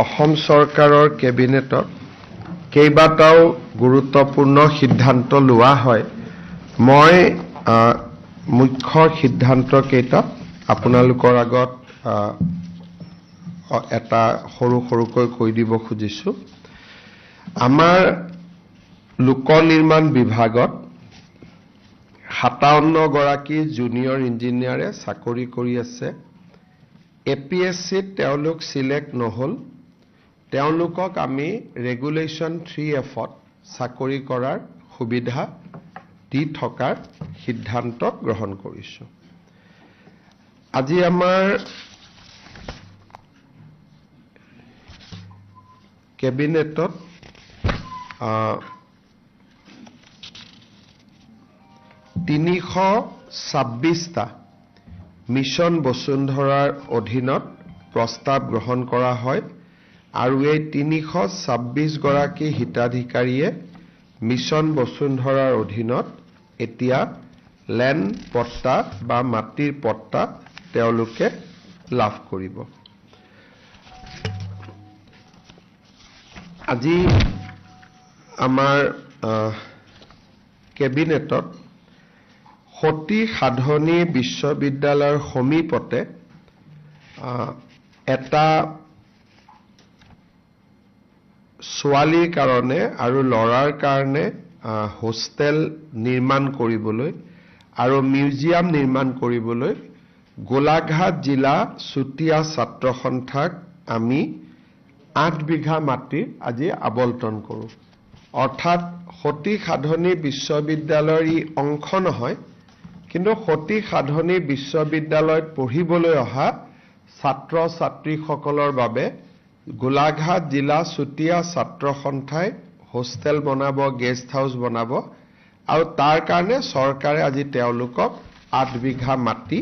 অসম চৰকাৰৰ কেবিনেটত কেইবাটাও গুৰুত্বপূৰ্ণ সিদ্ধান্ত লোৱা হয়। মই মুখ্য সিদ্ধান্ত কেইটা আপোনালোকৰ আগত এটা সৰুকৈ কৈ দিব খুজিছো। আমাৰ লোক নিৰ্মাণ বিভাগত 57 গৰাকী জুনিয়ৰ ইঞ্জিনিয়াৰে চাকৰি কৰি আছে। APSCত তেওঁলোক সিলেক্ট নহল। তেওঁলোকক আমি ৰেগুলেশ্যন 3Fত চাকৰি কৰাৰ সুবিধা দি থকাৰ সিদ্ধান্ত গ্ৰহণ কৰিছো। আজি আমাৰ কেবিনেটত 326টা মিছন বসুন্ধৰাৰ অধীনত প্ৰস্তাৱ গ্ৰহণ কৰা হয় আৰু এই 326 গৰাকী হিতাধিকাৰীয়ে মিছন বসুন্ধৰাৰ অধীনত এতিয়া লেণ্ড পট্টা বা মাটিৰ পট্টা তেওঁলোকে লাভ কৰিব। আজি আমাৰ কেবিনেটত সতী সাধনী বিশ্ববিদ্যালয়ৰ সমীপতে এটা ছোৱালীৰ কাৰণে আৰু ল'ৰাৰ কাৰণে হোষ্টেল নিৰ্মাণ কৰিবলৈ আৰু মিউজিয়াম নিৰ্মাণ কৰিবলৈ গোলাঘাট জিলা চুতীয়া ছাত্ৰ সন্থাক আমি 8 বিঘা মাটি আজি আবণ্টন কৰোঁ। অৰ্থাৎ সতী সাধনী বিশ্ববিদ্যালয়ৰ ই অংশ নহয়, কিন্তু সতী সাধনী বিশ্ববিদ্যালয়ত পঢ়িবলৈ অহা ছাত্ৰ ছাত্ৰীসকলৰ বাবে গোলাঘাট জিলা চুতীয়া ছাত্ৰ সন্থাই হোষ্টেল বনাব, গেষ্ট হাউচ বনাব আৰু তাৰ কাৰণে চৰকাৰে আজি তেওঁলোকক 8 বিঘা মাটি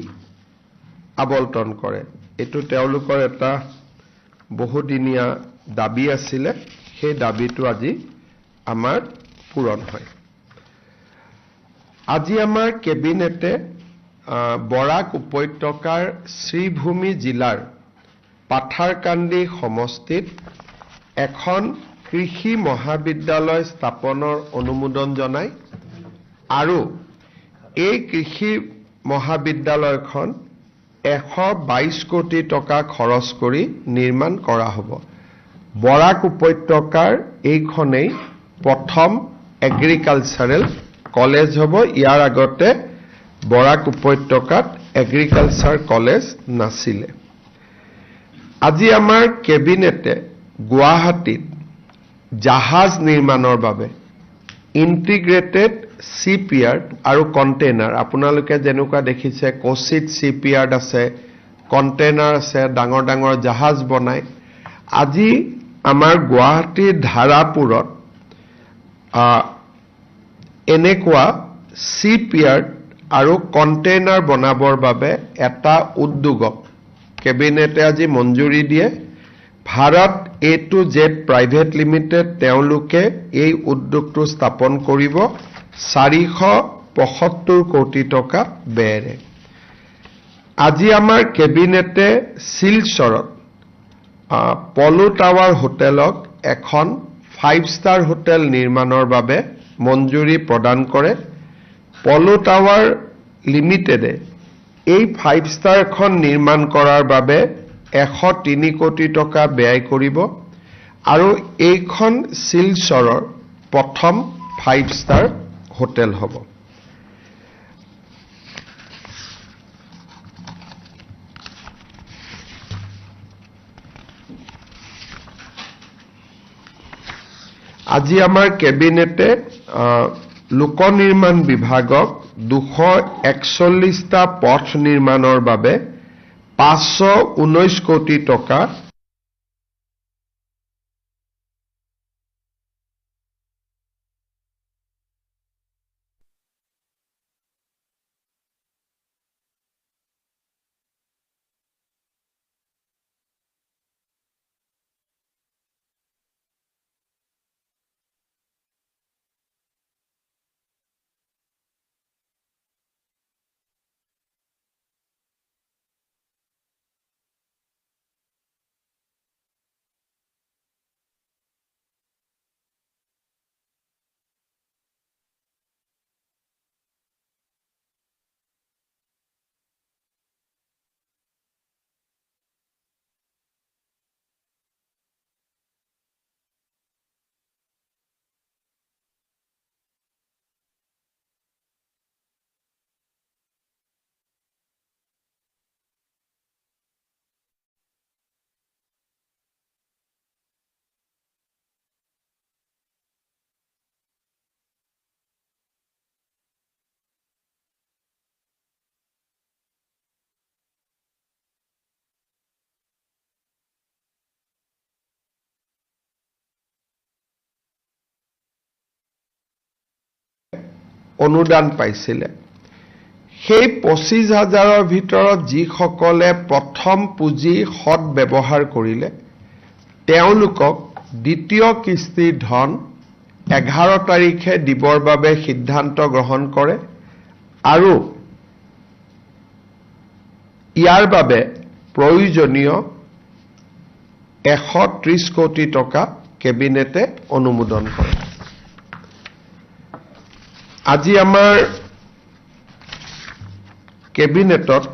আবণ্টন কৰে। এইটো তেওঁলোকৰ এটা বহুদিনীয়া দাবী আছিলে, সেই দাবীটো আজি আমাৰ পূৰণ হয়। আজি আমাৰ কেবিনেটে বৰাক উপত্যকাৰ শ্ৰীভূমি জিলাৰ পাথাৰকান্দি সমষ্টিত এখন কৃষি মহাবিদ্যালয় স্থাপনৰ অনুমোদন জনায় আৰু এই কৃষি মহাবিদ্যালয়খন 122 কোটি টকা খৰচ কৰি নিৰ্মাণ কৰা হ'ব। বৰাক উপত্যকাৰ এইখনেই প্ৰথম এগ্ৰিকালচাৰেল কলেজ হ'ব। ইয়াৰ আগতে বৰাক উপত্যকাত এগ্ৰিকালচাৰ কলেজ নাছিলে। আজি আমাৰ কেবিনেটে গুৱাহাটীত জাহাজ নিৰ্মাণৰ বাবে ইণ্টিগ্ৰেটেড চিপয়াৰ্ড আৰু কণ্টেইনাৰ, আপোনালোকে যেনেকুৱা দেখিছে কোচিত চিপয়াৰ্ড আছে, কণ্টেইনাৰ আছে, ডাঙৰ ডাঙৰ জাহাজ বনায়। আজি আমাৰ গুৱাহাটীৰ ধাৰাপুৰত এনেকুৱা চিপয়াৰ্ড আৰু কণ্টেইনাৰ বনাবৰ বাবে এটা উদ্যোগক কেবিনেটে আজি মঞ্জুৰি দিয়ে। ভাৰত A2Z প্ৰাইভেট লিমিটেড তেওঁলোকে এই উদ্যোগটো স্থাপন কৰিব 475 কোটি টকা ব্যয়েৰে। আজি আমাৰ কেবিনেটে শিলচৰত পলো টাৱাৰ হোটেলক এখন 5 ষ্টাৰ হোটেল নিৰ্মাণৰ বাবে মঞ্জুৰি প্ৰদান কৰে। পলো টাৱাৰ লিমিটেডে এই 5 ষ্টাৰখন নিৰ্মাণ কৰাৰ বাবে 103 কোটি টকা ব্যয় কৰিব আৰু এইখন শিলচৰৰ প্ৰথম 5 ষ্টাৰ হোটেল হ'ব। আজি আমাৰ কেবিনেটে লোক নিৰ্মাণ বিভাগক 241টা পথ নিৰ্মাণৰ বাবে 519 কোটি টকা অনুদান পাইছিলে সেই 25,000ৰ ভিতৰত যিসকলে প্ৰথম পুঁজি সৎ ব্যৱহাৰ কৰিলে তেওঁলোকক দ্বিতীয় কিস্তিৰ ধন 11 তাৰিখে দিবৰ বাবে সিদ্ধান্ত গ্ৰহণ কৰে আৰু ইয়াৰ বাবে প্ৰয়োজনীয় 130 কোটি টকা কেবিনেটে অনুমোদন কৰে। আজি আমাৰ কেবিনেটত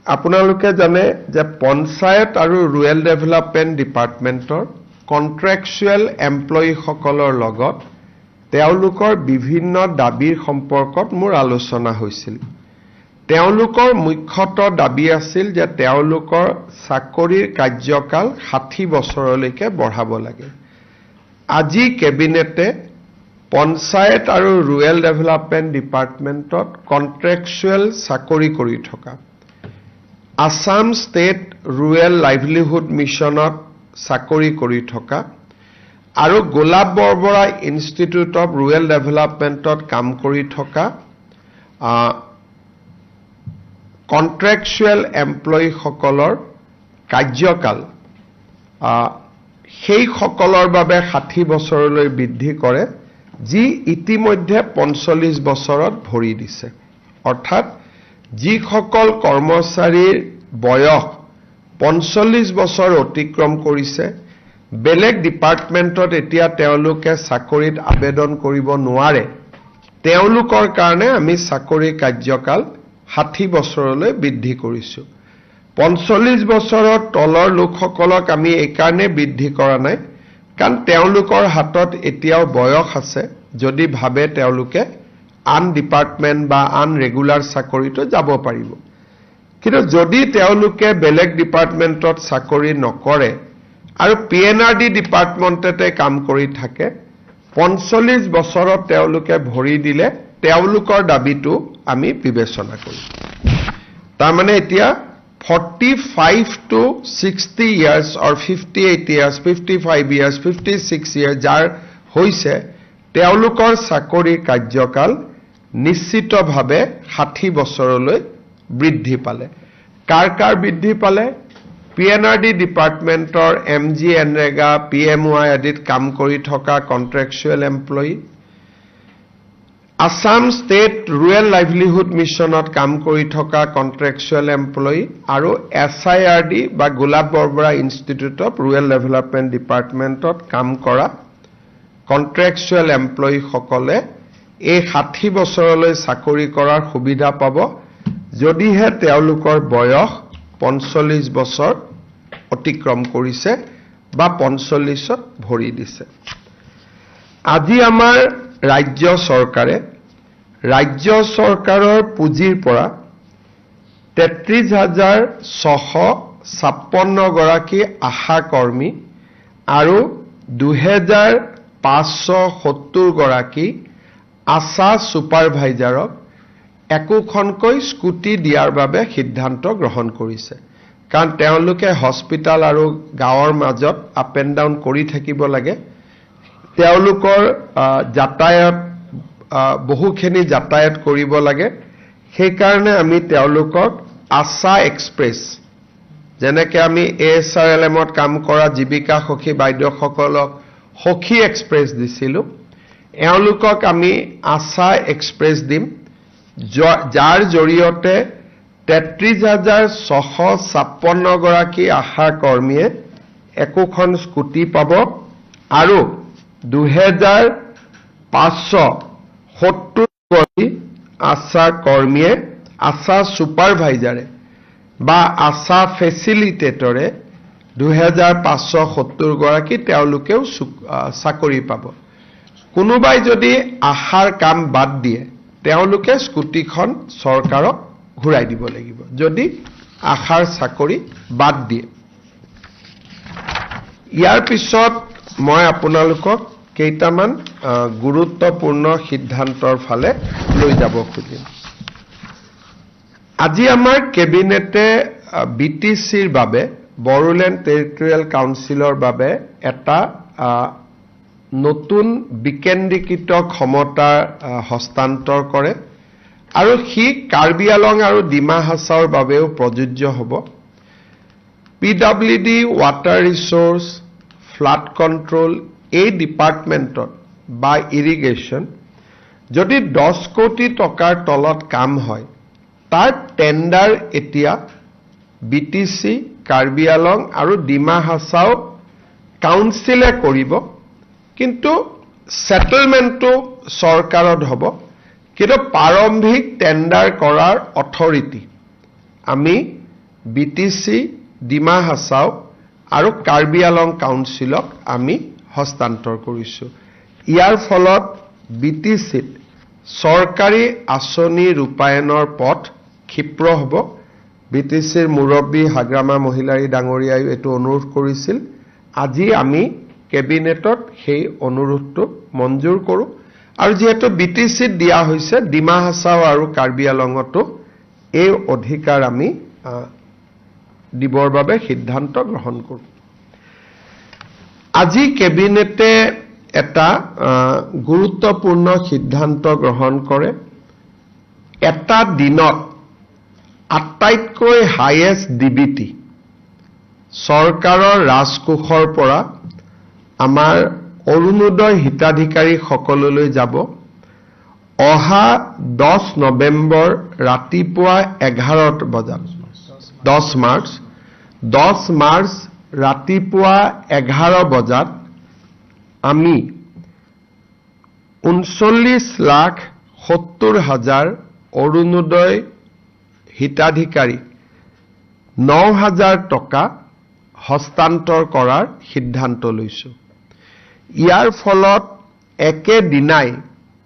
আপোনালোকে জানে যে পঞ্চায়ত আৰু ৰুৰেল ডেভেলপমেণ্ট ডিপাৰ্টমেণ্টৰ কন্ট্ৰেকচুৱেল এমপ্লয়ীসকলৰ লগত তেওঁলোকৰ বিভিন্ন দাবীৰ সম্পৰ্কত মোৰ আলোচনা হৈছিল। তেওঁলোকৰ মুখ্যতঃ দাবী আছিল যে তেওঁলোকৰ চাকৰিৰ কাৰ্যকাল 60 বছৰলৈকে বঢ়াব লাগে। আজি কেবিনেটে পঞ্চায়ত আৰু ৰুৰেল ডেভেলপমেণ্ট ডিপাৰ্টমেণ্টত কন্ট্ৰেকচুৱেল চাকৰি কৰি থকা আসাম ষ্টেট ৰুৰেল লাইভলিহুড মিছনত চাকৰি কৰি থকা আৰু গোলাপ বৰবৰা ইনষ্টিটিউট অফ ৰুৰেল ডেভেলপমেণ্টত কাম কৰি থকা কন্ট্ৰেকচুৱেল এমপ্লয়ীসকলৰ কাৰ্যকাল সেই সকলৰ বাবে 60 বছৰলৈ বৃদ্ধি কৰে যি ইতিমধ্যে 45 বছৰত ভৰি দিছে। অৰ্থাৎ যিসকল কৰ্মচাৰীৰ বয়স 45 বছৰ অতিক্ৰম কৰিছে বেলেগ ডিপাৰ্টমেণ্টত এতিয়া তেওঁলোকে চাকৰিত আবেদন কৰিব নোৱাৰে তেওঁলোকৰ কাৰণে আমি চাকৰি কাৰ্যকাল 60 বছৰলৈ বৃদ্ধি কৰিছো। 45 বছৰৰ তলৰ লোকসকলক আমি এই কাৰণে বৃদ্ধি কৰা নাই কাৰণ তেওঁলোকৰ হাতত এতিয়াও বয়স আছে যদি ভাবে তেওঁলোকে আন ডিপাৰ্টমেণ্ট বা আন ৰেগুলাৰ চাকৰিটো যাব পাৰিব। কিন্তু যদি তেওঁলোকে বেলেগ ডিপাৰ্টমেণ্টত চাকৰি নকৰে আৰু পিএনআৰডি ডিপাৰ্টমেণ্টতে কাম কৰি থাকে 45 বছৰত তেওঁলোকে ভৰি দিলে তেওঁলোকৰ দাবীটো আমি বিবেচনা কৰিম। তাৰমানে এতিয়া 45 to 60 years or 58 years, 55 years, 56 years যাৰ হৈছে তেওঁলোকৰ চাকৰিৰ কাৰ্যকাল নিশ্চিতভাৱে 60 বছৰলৈ বৃদ্ধি পালে। কাৰ বৃদ্ধি পালে? পিএনআৰডি ডিপাৰ্টমেণ্টৰ এমজি এনৰেগা পিএমৱাই আদিত কাম কৰি থকা contractual employee, Assam state rural livelihood মিছনত কাম কৰি থকা কন্ট্ৰেকচুৱেল এমপ্লয়ী আৰু এছআইআৰডি বা Golap Borbora institute of rural development ডিপাৰ্টমেণ্টত কাম কৰা কন্ট্ৰেকচুৱেল এমপ্লয়ীসকলে এই 60 বছৰলৈ চাকৰি কৰাৰ সুবিধা পাব যদিহে তেওঁলোকৰ বয়স 45 বছৰ অতিক্ৰম কৰিছে বা 45ত ভৰি দিছে। আজি আমাৰ ৰাজ্য চৰকাৰৰ পুঁজিৰ পৰা 33,656 গৰাকী আশা কৰ্মী আৰু 2,570 গৰাকী আশা ছুপাৰভাইজাৰক একোখনকৈ স্কুটি দিয়াৰ বাবে সিদ্ধান্ত গ্ৰহণ কৰিছে। কাৰণ তেওঁলোকে হস্পিটাল আৰু গাঁৱৰ মাজত আপ এণ্ড ডাউন কৰি থাকিব লাগে। তেওঁলোকৰ যাতায়াত বহুখিনি যাতায়াত কৰিব লাগে। সেইকাৰণে আমি তেওঁলোকক আশা এক্সপ্ৰেছ যেনেকৈ আমি ASRLMত কাম কৰা জীৱিকা সখী বাইদেউসকলক সখী এক্সপ্ৰেছ দিছিলোঁ এওঁলোকক আমি আশা এক্সপ্ৰেছ দিম যাৰ জৰিয়তে 33,656 গৰাকী আশা কৰ্মীয়ে একোখন স্কুটি পাব আৰু 2,570 গৰাকী আশা কৰ্মীয়ে আশা ছুপাৰভাইজাৰে বা আশা ফেচিলিটেটৰে 2,570 গৰাকী তেওঁলোকেও চাকৰি পাব। কোনোবাই যদি আশাৰ কাম বাদ দিয়ে তেওঁলোকে স্কুটিখন চৰকাৰক ঘূৰাই দিব লাগিব যদি আশাৰ চাকৰি বাদ দিয়ে। ইয়াৰ পিছত মই আপোনালোকক কেইটামান গুৰুত্বপূৰ্ণ সিদ্ধান্তৰ ফালে লৈ যাব খুজিম। আজি আমাৰ কেবিনেটে BTCৰ বাবে বড়োলেণ্ড টেৰিটৰিয়েল কাউন্সিলৰ বাবে এটা নতুন বিকেন্দ্ৰীকৃত ক্ষমতা হস্তান্তৰ কৰে আৰু হি কাৰ্বি আলং আৰু ডিমা হাছাওৰ বাবেও প্ৰযোজ্য হ'ব PWD water resource flood control এই ডিপাৰ্টমেণ্টত বা ইৰিগেশ্যন যদি 10 কোটি টকাৰ তলত কাম হয় তাৰ টেন্ডাৰ এতিয়া BTC কাৰ্বি আলং আৰু ডিমা হাছাও কাউন্সিলে কৰিব কিন্তু সেটেলমেন্টটো চৰকাৰত হ'ব কিন্তু প্ৰাৰম্ভিক টেন্ডাৰ কৰাৰ অথৰিটি আমি BTC ডিমা হাছাও আৰু কাৰ্বি আলং কাউন্সিলক আমি হস্তান্তৰ কৰিছো ইয়াৰ ফলত BTCত চৰকাৰী আঁচনি ৰূপায়ণৰ পথ ক্ষিপ্ৰ হ'ব BTCৰ মুৰব্বী হাগ্ৰামা মহিলাৰী ডাঙৰীয়াই এটো অনুৰোধ কৰিছিল আজি আমি কেবিনেটত সেই অনুৰোধটো মঞ্জুৰ কৰো আৰু যেহেতু BTCত দিয়া হৈছে ডিমা হাছাও আৰু কাৰ্বি আলংতো এই অধিকাৰ আমি দিবৰ বাবে সিদ্ধান্ত গ্ৰহণ কৰো আজি কেবিনেটে এটা গুৰুত্বপূৰ্ণ সিদ্ধান্ত গ্ৰহণ কৰে এটা দিনত আটাইতকৈ হাইয়েষ্ট ডিবিটি চৰকাৰৰ ৰাজকোষৰ পৰা আমাৰ অৰুণোদয় হিতাধিকাৰী সকললৈ যাব অহা 10 নৱেম্বৰ ৰাতিপুৱা 11 বজাত 10 মাৰ্চ ৰাতিপুৱা 11 বজাত আমি 39,70,000 অৰুণোদয় হিতাধিকাৰী 9,000 টকা হস্তান্তৰ কৰাৰ সিদ্ধান্ত লৈছো ইয়াৰ ফলত একেদিনাই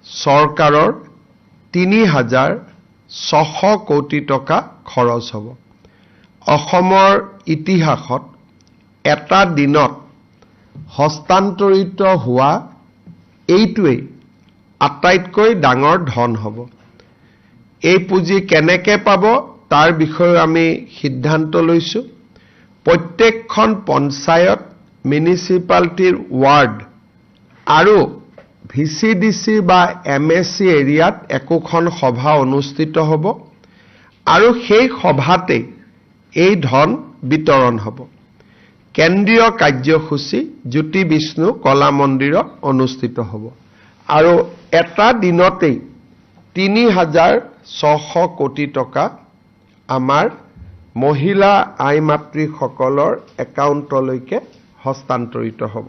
চৰকাৰৰ 3,600 কোটি টকা খৰচ হ'ব অসমৰ ইতিহাসত এটা দিনত হস্তান্তৰিত হোৱা এইটোৱেই আটাইতকৈ ডাঙৰ ধন হ'ব এই পুঁজি কেনেকৈ পাব তাৰ বিষয়ে আমি সিদ্ধান্ত লৈছো প্ৰত্যেকখন পঞ্চায়ত মিউনিচিপালিটিৰ ৱাৰ্ড আৰু VCDC বা MSC এৰিয়াত একোখন সভা অনুষ্ঠিত হ'ব আৰু সেই সভাতে এই ধন বিতৰণ হ'ব কেন্দ্ৰীয় কাৰ্যসূচী জ্যোতি বিষ্ণু কলা মন্দিৰত অনুষ্ঠিত হ'ব আৰু এটা দিনতেই 3,600 কোটি টকা আমাৰ মহিলা আই মাতৃ সকলৰ একাউণ্টলৈকে হস্তান্তৰিত হ'ব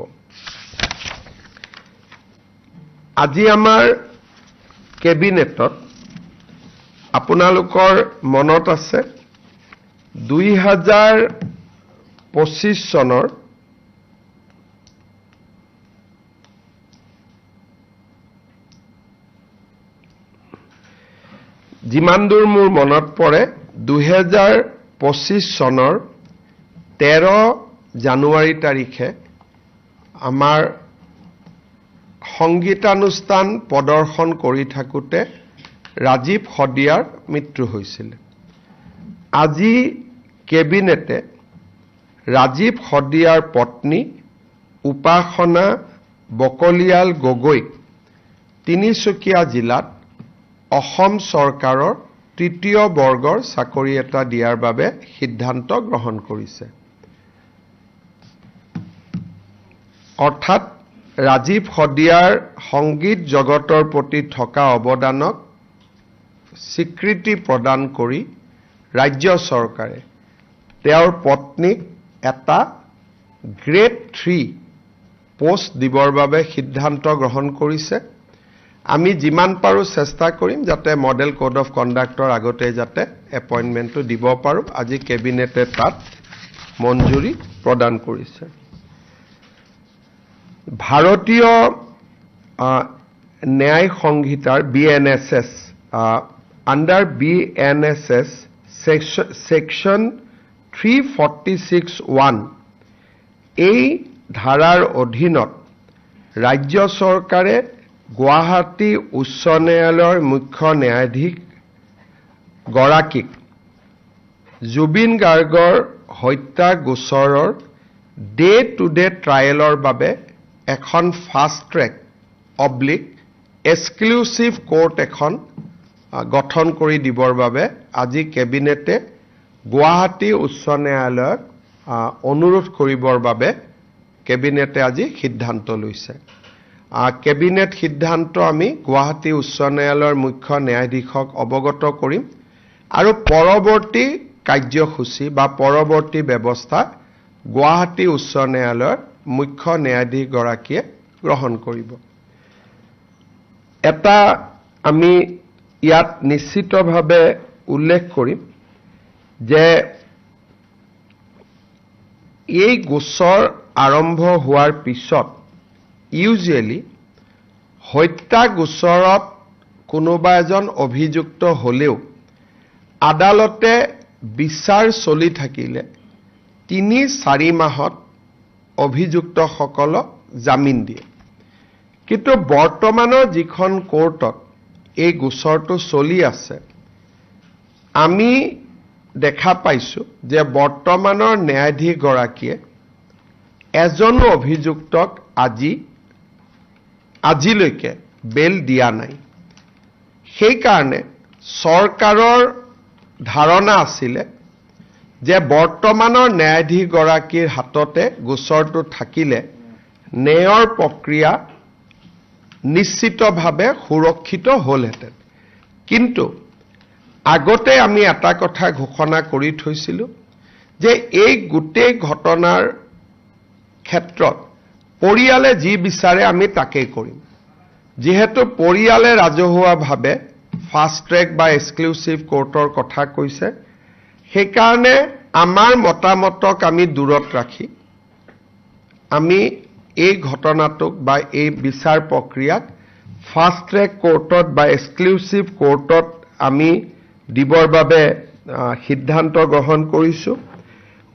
আজি আমাৰ কেবিনেটত আপোনালোকৰ মনত আছে 2025 চনৰ যিমান দূৰ মোৰ মনত পৰে 2025 চনৰ 13 জানুৱাৰী তাৰিখে আমাৰ সংগীতানুষ্ঠান প্ৰদৰ্শন কৰি থাকোতে ৰাজীৱ হদিয়াৰ মৃত্যু হৈছিল আজি কেবিনেটে ৰাজীৱ হদিয়াৰ পত্নী উপাসনা বকলিয়াল গগৈ তিনিচুকীয়া জিলাত অসম চৰকাৰৰ তৃতীয় বৰ্গৰ চাকৰি এটা দিয়াৰ বাবে সিদ্ধান্ত গ্ৰহণ কৰিছে অৰ্থাৎ ৰাজীৱ হদিয়াৰ সংগীত জগতৰ প্ৰতি থকা অৱদানক স্বীকৃতি প্ৰদান কৰি ৰাজ্য চৰকাৰে তেওঁৰ পত্নীক এটা গ্ৰেড 3 পোষ্ট দিবৰ বাবে সিদ্ধান্ত গ্ৰহণ কৰিছে আমি যিমান পাৰো চেষ্টা কৰিম যাতে মডেল কোড অফ কণ্ডাক্টৰ আগতে যাতে এপইন্টমেন্টটো দিব পাৰো আজি কেবিনেটে তাত মঞ্জুৰি প্ৰদান কৰিছে ভাৰতীয় ন্যায় সংহিতাৰ BNSS under BNSS section 346(1) এই ধাৰাৰ অধীনত ৰাজ্য চৰকাৰে গুৱাহাটী উচ্চ ন্যায়ালয়ৰ মুখ্য ন্যায়াধীশ গৰাকীক জুবিন গাৰ্গৰ হত্যা গোচৰৰ ডে টু ডে ট্ৰায়েলৰ বাবে এখন fast track oblique exclusive court এখন গঠন কৰি দিবৰ বাবে আজি কেবিনেটে গুৱাহাটী উচ্চ ন্যায়ালয়ক অনুৰোধ কৰিবৰ বাবে কেবিনেটে আজি সিদ্ধান্ত লৈছে কেবিনেট সিদ্ধান্ত আমি গুৱাহাটী উচ্চ ন্যায়ালয়ৰ মুখ্য ন্যায়াধীশক অৱগত কৰিম আৰু পৰৱৰ্তী কাৰ্যসূচী বা পৰৱৰ্তী ব্যৱস্থা গুৱাহাটী উচ্চ ন্যায়ালয়ৰ মুখ্য ন্যায়াধীশ গৰাকীয়ে গ্ৰহণ কৰিব এটা আমি ইয়াত নিশ্চিতভাৱে উল্লেখ কৰিম যে এই গোচৰ আৰম্ভ হোৱাৰ পিছত ইউজুৱেলি হত্যা গোচৰত কোনোবা এজন অভিযুক্ত হলেও আদালতে বিচাৰ চলি থাকিলে ৩-৪ মাহত অভিযুক্তসকলক জামিন দিয়ে কিন্তু বৰ্তমানৰ যিখন কোৰ্টত এই গোচৰটো চলি আছে আমি দেখা পাইছো যে বৰ্তমানৰ ন্যায়াধীশ গৰাকীয়ে এজনো অভিযুক্তক আজিলৈকে বেল দিয়া নাই সেই কাৰণে চৰকাৰৰ ধাৰণা আছিলে যে বৰ্তমানৰ ন্যায়াধীশ গৰাকীৰ হাততে গোচৰটো থাকিলে ন্যায়ৰ প্ৰক্ৰিয়া নিশ্চিতভাৱে সুৰক্ষিত হ'লহেঁতেন কিন্তু আগতে আমি এটা কথা ঘোষণা কৰি থৈছিলো যে এই গোটেই ঘটনাৰ ক্ষেত্ৰত পৰিয়ালে যি বিচাৰে আমি তাকেই কৰিম যেহেতু পৰিয়ালে ৰাজহুৱাভাৱে ফাষ্ট ট্ৰেক বা এক্সক্লুসিভ কোৰ্টৰ কথা কৈছে সেইকাৰণে আমাৰ মতামতক আমি দূৰত ৰাখি আমি এই ঘটনাটোক বা এই বিচাৰ প্ৰক্ৰিয়াক ফাষ্ট ট্ৰেক কোৰ্টত বা এক্সক্লুসিভ কোৰ্টত আমি দিবৰ বাবে সিদ্ধান্ত গ্ৰহণ কৰিছো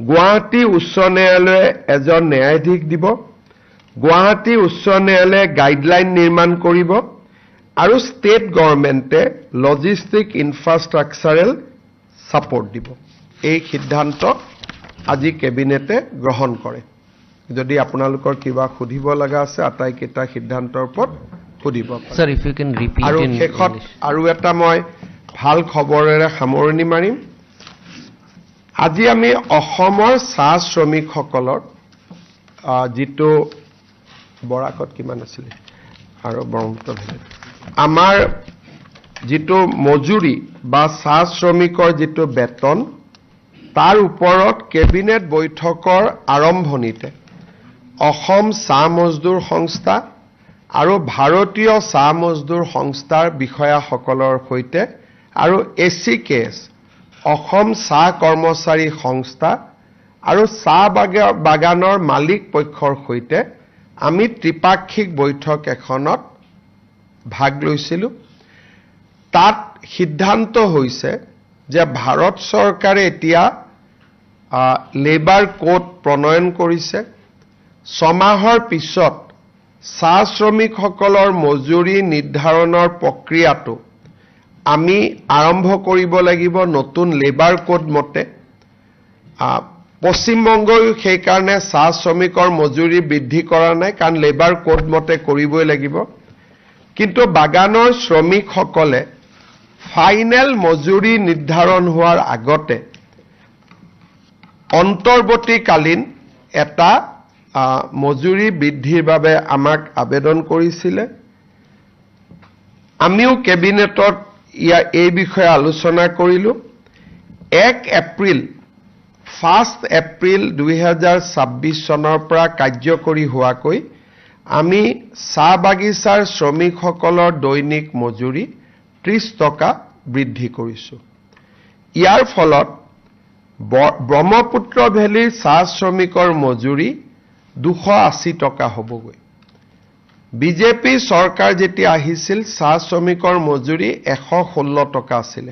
গুৱাহাটী উচ্চ ন্যায়ালয়ে এজন ন্যায়াধীশ দিব গুৱাহাটী উচ্চ ন্যায়ালয়ে গাইডলাইন নিৰ্মাণ কৰিব আৰু ষ্টেট গভৰ্ণমেণ্টে লজিষ্টিক ইনফ্ৰাষ্ট্ৰাকচাৰেল সাপোৰ্ট দিব এই সিদ্ধান্ত আজি কেবিনেটে গ্ৰহণ কৰে যদি আপোনালোকৰ কিবা খুদিব লগা আছে আটাইকেইটা সিদ্ধান্তৰ ওপৰত খুদিব sir if you can repeat আৰু শেষত আৰু এটা মই ভাল খবৰেৰে সামৰণি মাৰিম আজি আমি অসমৰ চাহ শ্ৰমিকসকলৰ যিটো বৰাকত কিমান আছিল আৰু ব্ৰহ্মপুত্ৰ ভেলীত আমাৰ যিটো মজুৰি বা চাহ শ্ৰমিকৰ যিটো বেতন তাৰ ওপৰত কেবিনেট বৈঠকৰ আৰম্ভণিতে অসম চাহ মজদুৰ সংস্থা আৰু ভাৰতীয় চাহ মজদুৰ সংস্থাৰ বিষয়াসকলৰ সৈতে আৰু এচিকেএছ অসম চাহ কৰ্মচাৰী সংস্থা আৰু চাহ বাগানৰ মালিক পক্ষৰ সৈতে আমি ত্ৰিপাক্ষিক বৈঠক এখনত ভাগ লৈছিলো তাত সিদ্ধান্ত হৈছে যে ভাৰত চৰকাৰে এতিয়া লেবাৰ কোড প্ৰণয়ন কৰিছে 6 মাহৰ পিছত চাহ শ্ৰমিকসকলৰ মজুৰি নিৰ্ধাৰণৰ প্ৰক্ৰিয়াটো আমি আৰম্ভ কৰিব লাগিব নতুন লেবাৰ কোড মতে পশ্চিমবংগই সেই কাৰণে চাহ শ্ৰমিকৰ মজুৰি বৃদ্ধি কৰা নাই কাৰণ লেবাৰ কোড মতে কৰিবই লাগিব কিন্তু বাগানৰ শ্ৰমিকসকলে ফাইনেল মজুৰি নিৰ্ধাৰণ হোৱাৰ আগতে অন্তৰ্বৰ্তীকালীন এটা মজুৰি বৃদ্ধিৰ বাবে আমাক আবেদন কৰিছিল আমিও কেবিনেটত এই বিষয়ে আলোচনা কৰিলো 1 এপ্ৰিল 2026 চনৰ পৰা কাৰ্যকৰী হোৱাকৈ আমি চাহ বাগিচাৰ শ্ৰমিকসকলৰ দৈনিক মজুৰি 30 টকা বৃদ্ধি কৰিছো ইয়াৰ ফলত ব্ৰহ্মপুত্ৰ ভেলীৰ চাহ শ্ৰমিকৰ মজুৰি 280 টকা হ'বগৈ বিজেপি চৰকাৰ যেতিয়া আহিছিল চাহ শ্ৰমিকৰ মজুৰি 116 টকা আছিল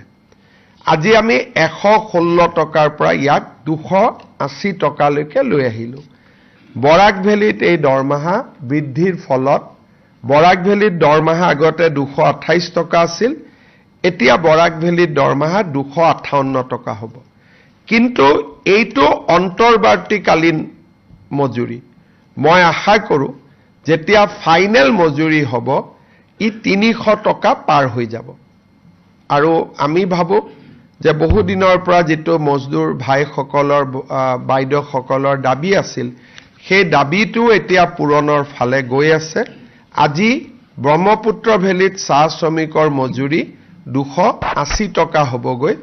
আজি আমি 116 টকাৰ পৰা ইয়াক 280 টকালৈকে লৈ আহিলো বৰাক ভেলীত এই দৰমহা বৃদ্ধিৰ ফলত বৰাক ভেলীত দৰমহা আগতে 228 টকা আছিল এতিয়া বৰাক ভেলীত দৰমহা 258 টকা হ'ব কিন্তু এইটো অন্তৰ্বৰ্তীকালীন মজুৰি মই আশা কৰো যেতিয়া ফাইনেল মজুৰি হ'ব ই 300 টকা পাৰ হৈ যাব আৰু আমি ভাবো যে বহু দিনৰ পৰা যেটো মজদুৰ ভাইসকলৰ বাইদেউসকলৰ দাবী আছিল সেই দাবীটো এতিয়া পূৰণৰ ফালে গৈ আছে আজি ব্ৰহ্মপুত্ৰ ভেলীত চাহ শ্ৰমিকৰ মজুৰি 280 টকা হ'বগৈ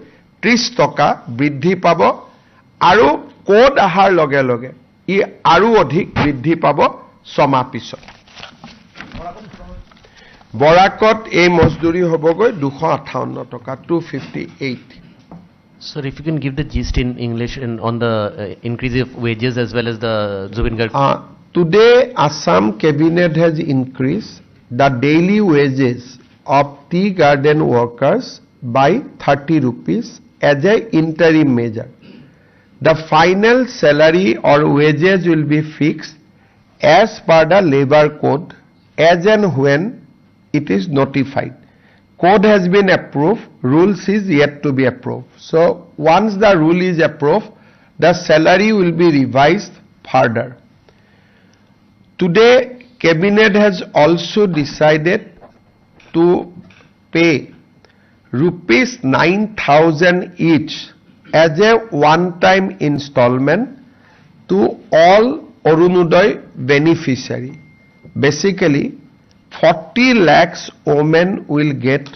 30 টকা বৃদ্ধি পাব আৰু কোড আহাৰ লগে লগে ই আৰু অধিক বৃদ্ধি পাব ছমাহ পিছত বৰাকত এই মজদুৰি হ'বগৈ 258 টকা 258 Sir, if you can give the gist in English on the increase of wages as well as the Zubin Garg. Today, Assam Cabinet has increased the daily wages of tea garden workers by 30 rupees as an interim measure. The final salary or wages will be fixed as per the labor code as and when it is notified. Code has been approved, rules is yet to be approved. So once the rule is approved, the salary will be revised further. Today, Cabinet has also decided to pay rupees 9,000 each as a one-time installment to all Arunodoy beneficiary. Basically, 40 lakhs women will get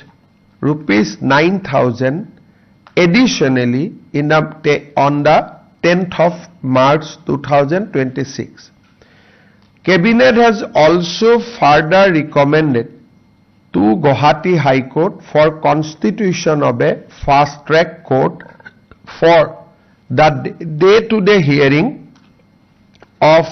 rupees 9,000 additionally on the 10th of March 2026. Cabinet has also further recommended to Guwahati High Court for constitution of a fast-track court for the day-to-day hearing of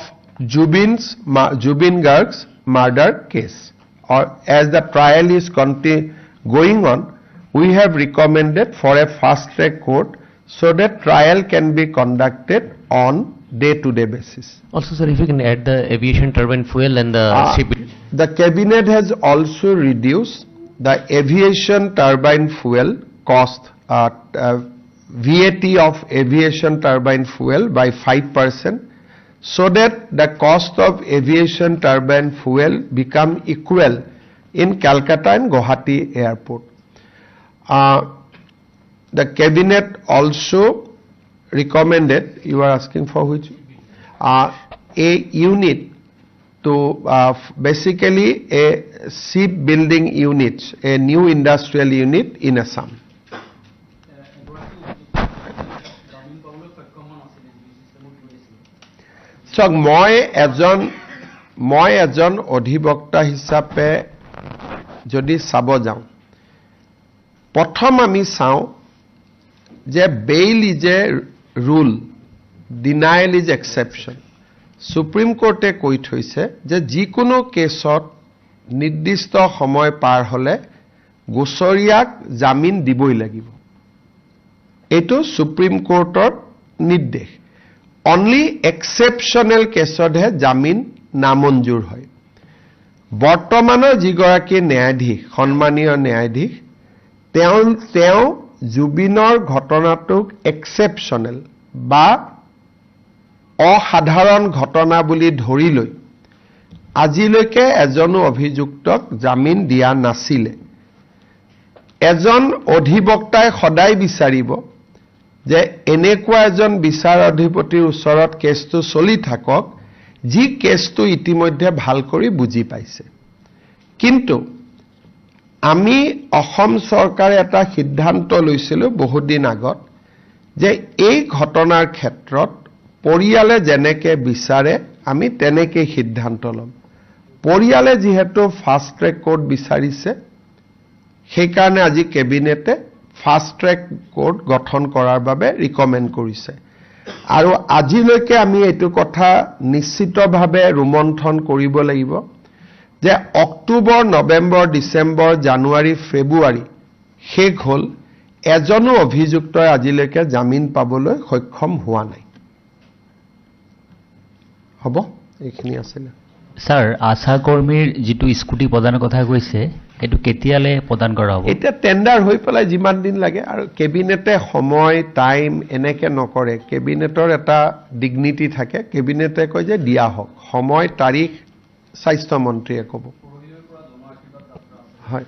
Zubin Garg's murder case. Or as the trial is going on, we have recommended for a fast-track court so that trial can be conducted on day-to-day basis. Also, sir, if you can add the aviation turbine fuel and the ship. The Cabinet has also reduced the aviation turbine fuel cost, VAT of aviation turbine fuel by 5%. So that the cost of aviation turbine fuel become equal in Calcutta and Guwahati airport. The Cabinet also recommended, you are asking for which? A unit to basically a shipbuilding unit, a new industrial unit in Assam. So, মই এজন অধিবক্তা হিচাপে যদি চাব যাওঁ প্ৰথম আমি চাওঁ যে bail is a rule denial is exception supreme কোৰ্টে কৈ থৈছে যে যিকোনো কেছত নিৰ্দিষ্ট সময় পাৰ হলে গোচৰীয়াক জামিন দিবই লাগিব এটো সুপ্ৰিম কোৰ্টৰ নিৰ্দেশ only exceptional কেছতহে জামিন নামঞ্জুৰ হয় বৰ্তমানৰ যিগৰাকী ন্যায়াধীশ সন্মানীয় ন্যায়াধীশ তেওঁ জুবিনৰ ঘটনাটোক এক্সেপশ্যনেল বা অসাধাৰণ ঘটনা বুলি ধৰি লৈ আজিলৈকে এজনো অভিযুক্তক জামিন দিয়া নাছিলে এজন অধিবক্তাই সদায় বিচাৰিব যে এনেকুৱা এজন বিচাৰ অধিপতিৰ ওচৰত কেছটো চলি থাকক যি কেছটো ইতিমধ্যে ভাল কৰি বুজি পাইছে কিন্তু আমি অসম চৰকাৰে এটা সিদ্ধান্ত লৈছিল বহুত দিন আগত যে এই ঘটনাৰ ক্ষেত্ৰত পৰিয়ালে যেনেকে বিচাৰে আমি তেনেকে সিদ্ধান্ত ল'ম পৰিয়ালে যেহেতু ফাষ্ট ট্ৰেক কোৰ্ট বিচাৰিছে সেই কাৰণে আজি কেবিনেটে ফাষ্ট ট্ৰেক কোৰ্ট গঠন কৰাৰ বাবে ৰিকমেন্ড কৰিছে আৰু আজিলৈকে আমি এইটো কথা নিশ্চিতভাৱে ৰুমন্থন কৰিব লাগিব যে অক্টোবৰ নৱেম্বৰ ডিসেম্বৰ জানুৱাৰী ফেব্ৰুৱাৰী শেষ হ'ল এজনো অভিযুক্তই আজিলৈকে জামিন পাবলৈ সক্ষম হোৱা নাই হ'ব এইখিনি আছিল স্যাৰ আশা কৰ্মীৰ যেটো স্কুটি প্ৰদানৰ কথা কৈছে এটো কেতিয়ালে প্ৰদান কৰা হ'ব এটা টেন্ডাৰ হৈ পেলাই যিমান দিন লাগে আৰু কেবিনেটে সময় টাইম এনেকে নকৰে কেবিনেটৰ এটা ডিগনিটি থাকে কেবিনেটে কয় যে দিয়া হওক সময় তাৰিখ স্বাস্থ্যমন্ত্ৰীয়ে ক'ব হয়